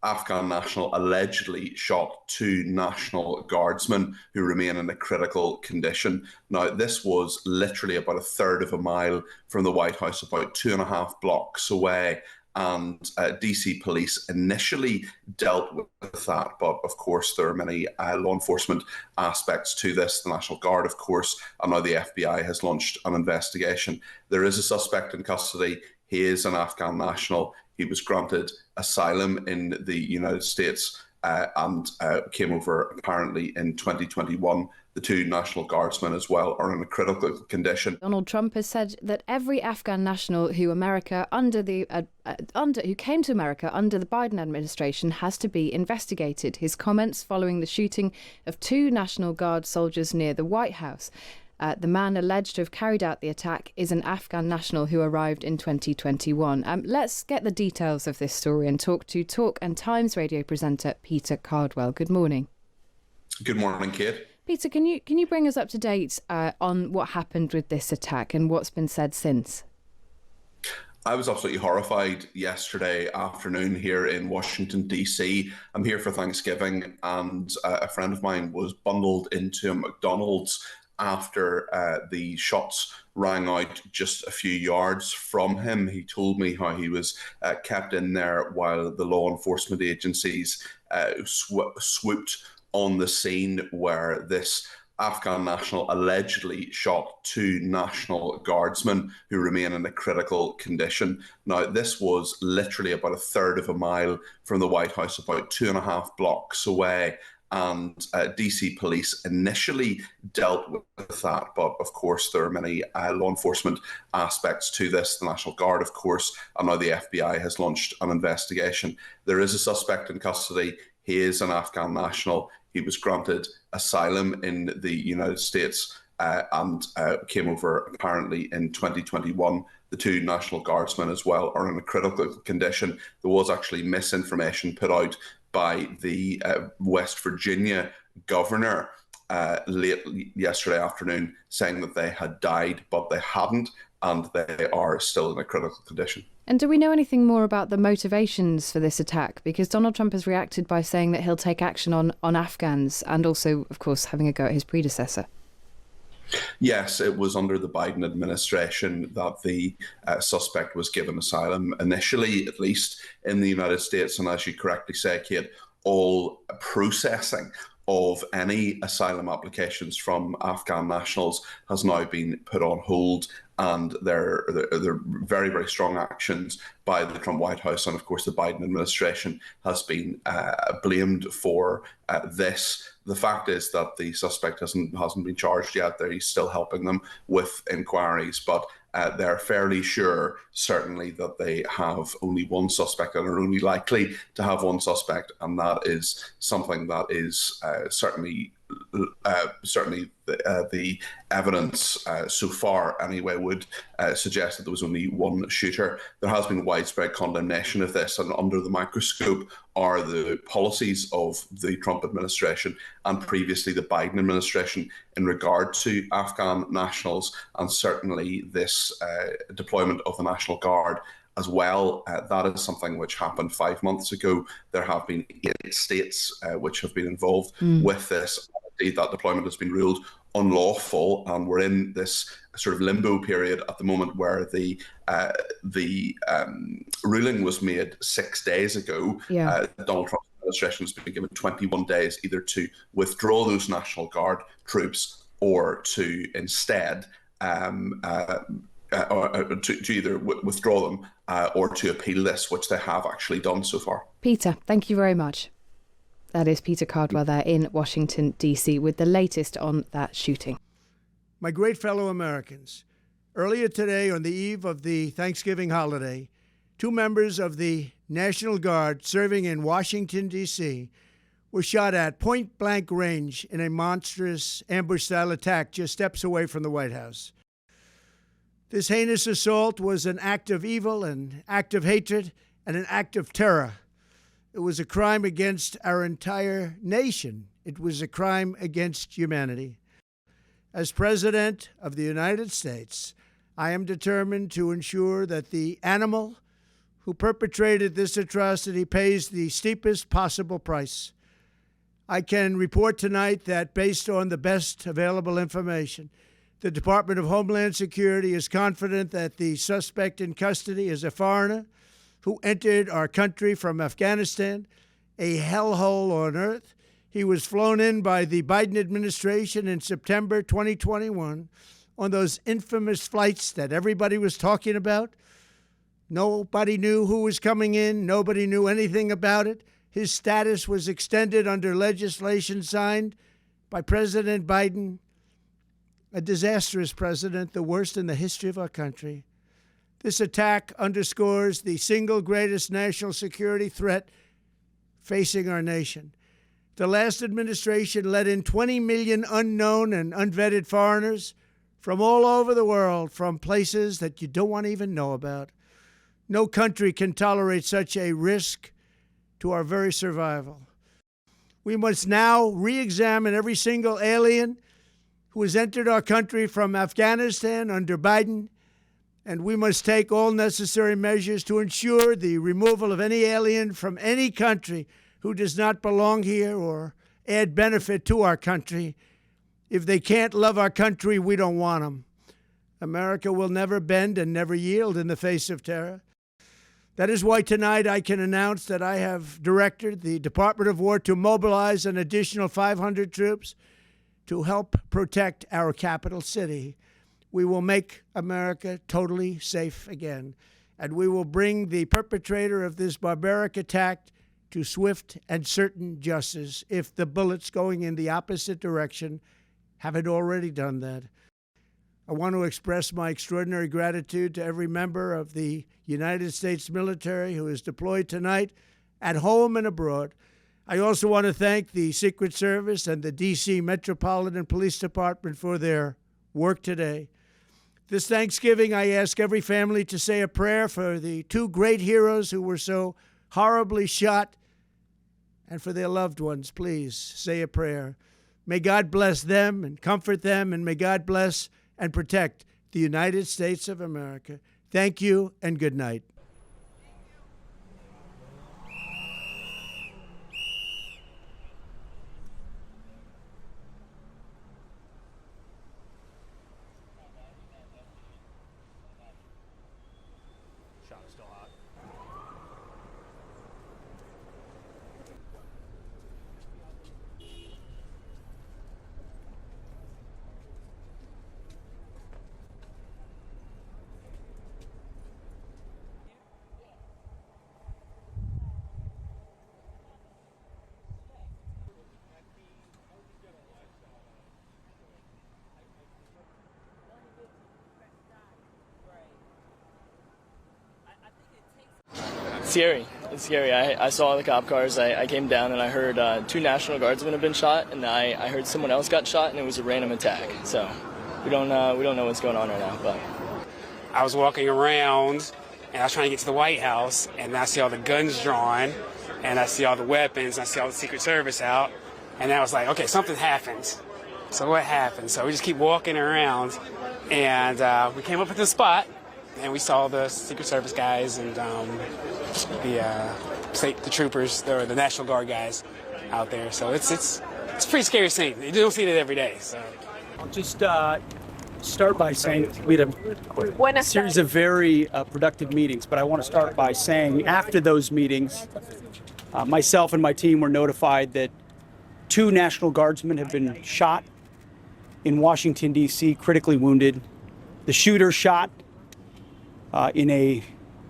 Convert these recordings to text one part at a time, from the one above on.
Afghan national allegedly shot two National Guardsmen who remain in a critical condition. Now, this was literally about a third of a mile from the White House, about 2.5 blocks away. And DC police initially dealt with that. But of course, there are many law enforcement aspects to this. The National Guard, of course, and now the FBI has launched an investigation. There is a suspect in custody. He is an Afghan national. He was granted asylum in the United States and came over apparently in 2021. The two National Guardsmen as well are in a critical condition. Donald Trump has said that every Afghan national who came to America under the Biden administration has to be investigated. His comments following the shooting of two National Guard soldiers near the White House. The man alleged to have carried out the attack is an Afghan national who arrived in 2021. Let's get the details of this story and talk to Talk and Times radio presenter Peter Cardwell. Good morning. Good morning, Kate. Peter, can you bring us up to date on what happened with this attack and what's been said since? I was absolutely horrified yesterday afternoon here in Washington, D.C. I'm here for Thanksgiving, and a friend of mine was bundled into a McDonald's after the shots rang out just a few yards from him. He told me how he was kept in there while the law enforcement agencies swooped on the scene where this Afghan national allegedly shot two National Guardsmen who remain in a critical condition. Now, this was literally about a third of a mile from the White House, about 2.5 blocks away. And DC police initially dealt with that. But of course, there are many law enforcement aspects to this. The National Guard, of course, and now the FBI has launched an investigation. There is a suspect in custody. He is an Afghan national. He was granted asylum in the United States and came over apparently in 2021. The two National Guardsmen as well are in a critical condition. There was actually misinformation put out by the West Virginia governor late yesterday afternoon saying that they had died, but they hadn't, and they are still in a critical condition. And do we know anything more about the motivations for this attack? Because Donald Trump has reacted by saying that he'll take action on Afghans and also, of course, having a go at his predecessor. Yes, it was under the Biden administration that the suspect was given asylum, initially, at least in the United States. And as you correctly say, Kate, all processing of any asylum applications from Afghan nationals has now been put on hold. And there are very, very strong actions by the Trump White House. And of course, the Biden administration has been blamed for this. The fact is that the suspect hasn't been charged yet. He's still helping them with inquiries. But they're fairly sure, certainly, that they have only one suspect and are only likely to have one suspect. And that is something that is certainly the evidence so far anyway would suggest that there was only one shooter. There has been widespread condemnation of this, and under the microscope are the policies of the Trump administration and previously the Biden administration in regard to Afghan nationals, and certainly this deployment of the National Guard as well. That is something which happened 5 months ago. There have been 8 states which have been involved with this. Indeed, that deployment has been ruled unlawful, and we're in this sort of limbo period at the moment where the ruling was made 6 days ago. Donald Trump's administration has been given 21 days either to withdraw those National Guard troops or to instead or to either withdraw them or to appeal this, which they have actually done so far. Peter, thank you very much. That is Peter Cardwell there in Washington, D.C. with the latest on that shooting. My great fellow Americans, earlier today on the eve of the Thanksgiving holiday, 2 members of the National Guard serving in Washington, D.C. were shot at point-blank range in a monstrous ambush-style attack just steps away from the White House. This heinous assault was an act of evil, an act of hatred, and an act of terror. It was a crime against our entire nation. It was a crime against humanity. As President of the United States, I am determined to ensure that the animal who perpetrated this atrocity pays the steepest possible price. I can report tonight that based on the best available information, the Department of Homeland Security is confident that the suspect in custody is a foreigner who entered our country from Afghanistan, a hellhole on earth. He was flown in by the Biden administration in September 2021 on those infamous flights that everybody was talking about. Nobody knew who was coming in. Nobody knew anything about it. His status was extended under legislation signed by President Biden, a disastrous president, the worst in the history of our country. This attack underscores the single greatest national security threat facing our nation. The last administration let in 20 million unknown and unvetted foreigners from all over the world, from places that you don't want to even know about. No country can tolerate such a risk to our very survival. We must now re-examine every single alien who has entered our country from Afghanistan under Biden, and we must take all necessary measures to ensure the removal of any alien from any country who does not belong here or add benefit to our country. If they can't love our country, we don't want them. America will never bend and never yield in the face of terror. That is why tonight I can announce that I have directed the Department of War to mobilize an additional 500 troops to help protect our capital city. We will make America totally safe again, and we will bring the perpetrator of this barbaric attack to swift and certain justice if the bullets going in the opposite direction haven't already done that. I want to express my extraordinary gratitude to every member of the United States military who is deployed tonight at home and abroad. I also want to thank the Secret Service and the D.C. Metropolitan Police Department for their work today. This Thanksgiving, I ask every family to say a prayer for the two great heroes who were so horribly shot, and for their loved ones. Please say a prayer. May God bless them and comfort them, and may God bless and protect the United States of America. Thank you and good night. Scary. It's scary. I saw the cop cars. I came down and I heard two National Guardsmen have been shot, and I heard someone else got shot, and it was a random attack. So we don't know what's going on right now. But I was walking around and I was trying to get to the White House, and I see all the guns drawn, and I see all the weapons, and I see all the Secret Service out, and I was like, okay, something happened. So what happened? So we just keep walking around, and we came up at the spot, and we saw the Secret Service guys and the troopers, or the National Guard guys out there. So it's a pretty scary scene. You don't see it every day. So I'll just start by saying we had a series of very productive meetings, but I want to start by saying after those meetings, myself and my team were notified that two National Guardsmen have been shot in Washington, D.C., critically wounded. The shooter shot in a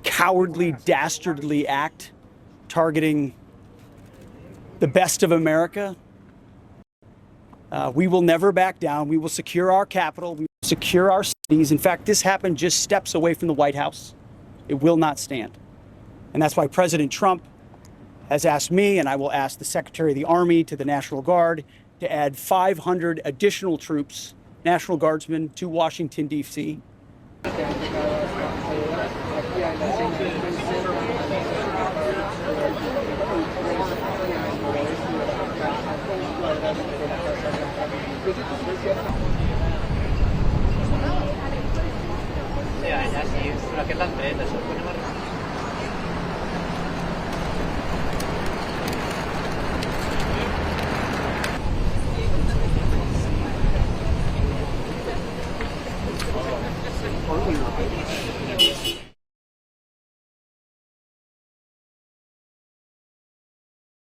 cowardly, dastardly act targeting the best of America. We will never back down. We will secure our capital. We will secure our cities. In fact, this happened just steps away from the White House. It will not stand. And that's why President Trump has asked me, and I will ask the Secretary of the Army, to the National Guard, to add 500 additional troops, National Guardsmen, to Washington, D.C.